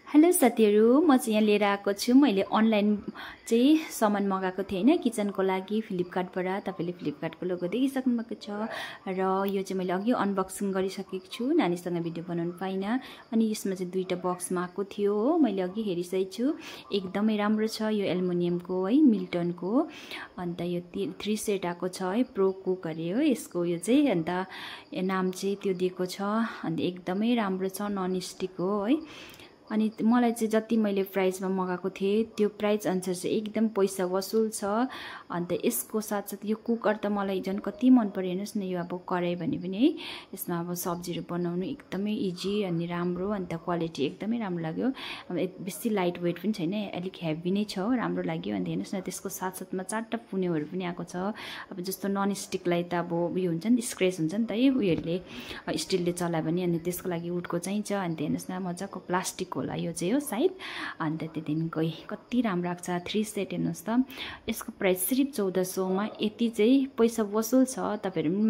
Hello साथीहरु, म चाहिँ यहाँ लिएर आएको छु। मैले अनलाइन चाहिँ सामान मगाएको थिएँ हैन, किचनको लागि फ्लिपकार्टबाट। तपाईले फ्लिपकार्टको लोगो देखिसक्नु भएको छ र यो चाहिँ मैले अघि अनबक्सिङ गरिसकेको छु। नानीसँग भिडियो बनाउन पाइनँ अनि यसमा चाहिँ दुईटा बक्समा आएको थियो हो। मैले अघि हेरिसकेको छु, एकदमै राम्रो छ। यो एल्युमिनियमको है, मिल्टनको। अन्त यो 3 सेट आएको छ है, प्रो कुक अरे हो यसको यो चाहिँ। अन्त नाम चाहिँ त्यो दिएको छ। अन्त एकदमै राम्रो छ, नन स्टिक हो है। अनि मलाई चाहिँ जति मैले प्राइसमा मगाएको थिएँ त्यो प्राइस अनुसार चाहिँ एकदम पैसा वसुल छ। अन्त यसको साथसाथ यो कुकर त मलाई झन् कति मन पर्यो हेर्नुहोस् न। यो अब कराई भने पनि है, यसमा अब सब्जीहरू बनाउनु एकदमै इजी अनि राम्रो। अन्त क्वालिटी एकदमै राम्रो लाग्यो। अब बेसी लाइट वेट पनि छैन, अलिक हेभी नै छ, राम्रो लाग्यो। अन्त हेर्नुहोस् न, त्यसको साथसाथमा 4टा पुनेहरू पनि आएको छ। अब जस्तो नन स्टिकलाई त अब उयो हुन्छ नि, स्क्रेच हुन्छ नि त है, उयोहरूले स्टिलले चलायो भने। अनि त्यसको लागि वुडको चाहिन्छ। अन्त हेर्नुहोस् न, मजाको प्लास्टिक होला यो चाहिँ हो सायद। अन्त त्यहाँदेखिको कति राम्रो आएको छ 3 सेट। हेर्नुहोस् त, यसको प्राइस सिर्फ 1400 मा। यति चाहिँ पैसा वसुल छ। तपाईहरु पनि